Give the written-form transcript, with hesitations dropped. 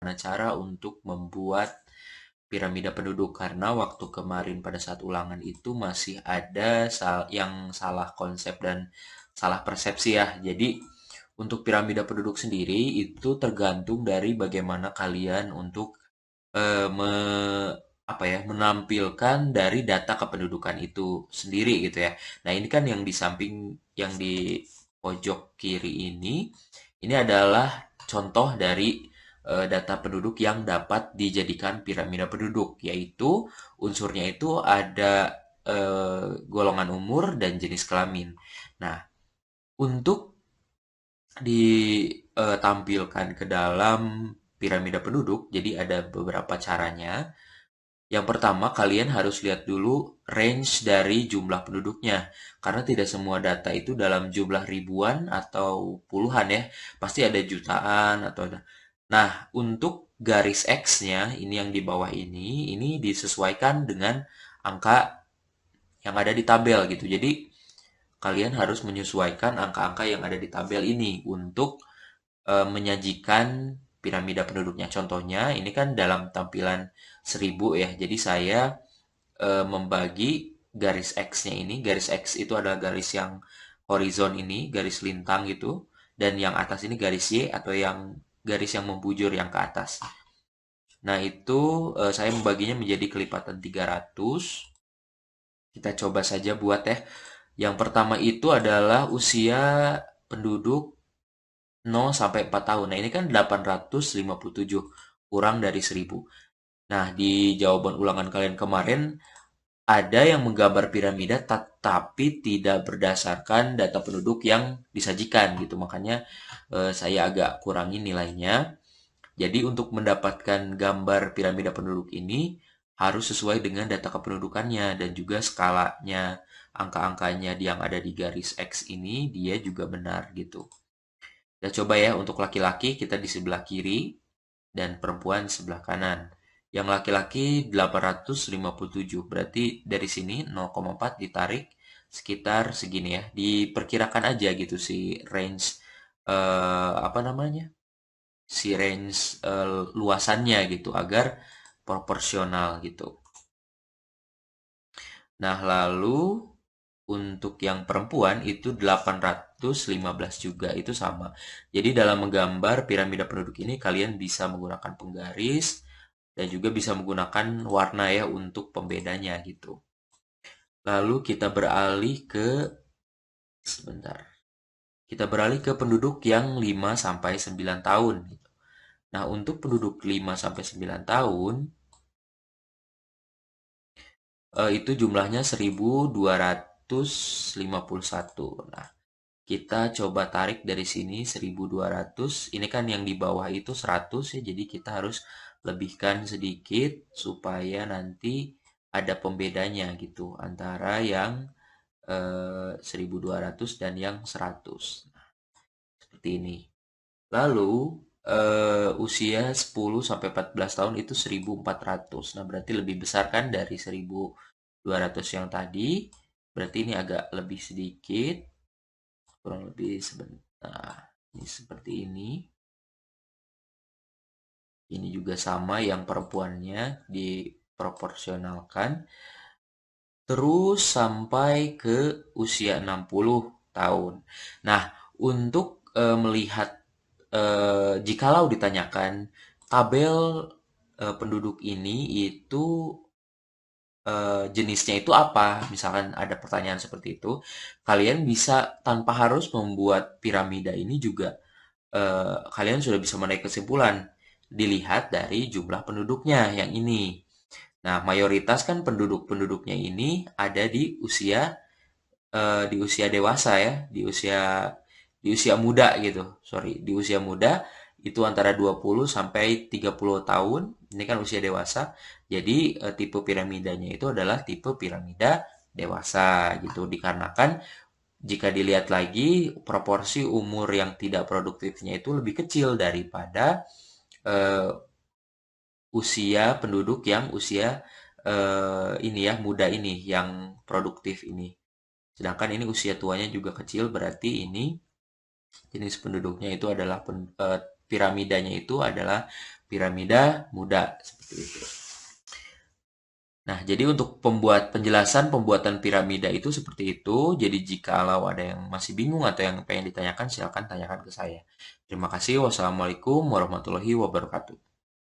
cara untuk membuat piramida penduduk karena waktu kemarin pada saat ulangan itu masih ada yang salah konsep dan salah persepsi ya. Jadi untuk piramida penduduk sendiri itu tergantung dari bagaimana kalian untuk apa ya, menampilkan dari data kependudukan itu sendiri gitu ya. Nah, ini kan yang di samping yang di pojok kiri ini adalah contoh dari data penduduk yang dapat dijadikan piramida penduduk, yaitu unsurnya itu ada golongan umur dan jenis kelamin. Nah, untuk ditampilkan ke dalam piramida penduduk, jadi ada beberapa caranya. Yang pertama, kalian harus lihat dulu range dari jumlah penduduknya. Karena tidak semua data itu dalam jumlah ribuan atau puluhan ya. Pasti ada jutaan atau ada. Nah, untuk garis X-nya, ini yang di bawah ini disesuaikan dengan angka yang ada di tabel gitu. Jadi, kalian harus menyesuaikan angka-angka yang ada di tabel ini untuk menyajikan piramida penduduknya. Contohnya, ini kan dalam tampilan 1000 ya. Jadi saya membagi garis X-nya ini. Garis X itu adalah garis yang horizon ini, garis lintang gitu. Dan yang atas ini garis Y atau yang garis yang membujur yang ke atas. Nah, itu saya membaginya menjadi kelipatan 300. Kita coba saja buat ya. Yang pertama itu adalah usia penduduk 0 sampai 4 tahun. Nah, ini kan 857 kurang dari 1000. Nah, di jawaban ulangan kalian kemarin ada yang menggambar piramida tetapi tidak berdasarkan data penduduk yang disajikan gitu. Makanya saya agak kurangi nilainya. Jadi untuk mendapatkan gambar piramida penduduk ini harus sesuai dengan data kependudukannya dan juga skalanya, angka-angkanya yang ada di garis X ini dia juga benar gitu. Kita coba ya untuk laki-laki kita di sebelah kiri dan perempuan di sebelah kanan. Yang laki-laki 857, berarti dari sini 0,4 ditarik sekitar segini ya. Diperkirakan aja gitu si range apa namanya? Si range luasannya gitu agar proporsional gitu. Nah, lalu untuk yang perempuan itu 815 juga, itu sama. Jadi dalam menggambar piramida penduduk ini kalian bisa menggunakan penggaris dan juga bisa menggunakan warna ya untuk pembedanya gitu. Lalu kita beralih ke sebentar. Kita beralih ke penduduk yang 5 sampai 9 tahun gitu. Nah, untuk penduduk 5 sampai 9 tahun itu jumlahnya 1251. Nah, kita coba tarik dari sini 1200. Ini kan yang di bawah itu 100 ya. Jadi kita harus lebihkan sedikit supaya nanti ada pembedanya gitu antara yang 1200 dan yang 100. Nah, seperti ini. Lalu usia 10 sampai 14 tahun itu 1400. Nah, berarti lebih besar kan dari 1200 yang tadi. Berarti ini agak lebih sedikit, kurang lebih sebentar. Ini seperti ini. Ini juga sama yang perempuannya diproporsionalkan. Terus sampai ke usia 60 tahun. Nah, untuk melihat jikalau ditanyakan tabel penduduk ini itu jenisnya itu apa? Misalkan ada pertanyaan seperti itu, kalian bisa tanpa harus membuat piramida ini juga kalian sudah bisa menaik kesimpulan dilihat dari jumlah penduduknya yang ini. Nah, mayoritas kan penduduknya ini ada di usia dewasa ya, di usia muda gitu. Sorry, di usia muda itu antara 20 sampai 30 tahun. Ini kan usia dewasa. Jadi tipe piramidanya itu adalah tipe piramida dewasa gitu. Dikarenakan jika dilihat lagi proporsi umur yang tidak produktifnya itu lebih kecil daripada eh, usia penduduk yang usia ini ya muda ini yang produktif ini. Sedangkan ini usia tuanya juga kecil, berarti ini jenis penduduknya itu adalah piramidanya itu adalah piramida muda seperti itu. Nah, jadi untuk penjelasan pembuatan piramida itu seperti itu. Jadi jikalau ada yang masih bingung atau yang pengen ditanyakan, silakan tanyakan ke saya. Terima kasih. Wassalamualaikum warahmatullahi wabarakatuh.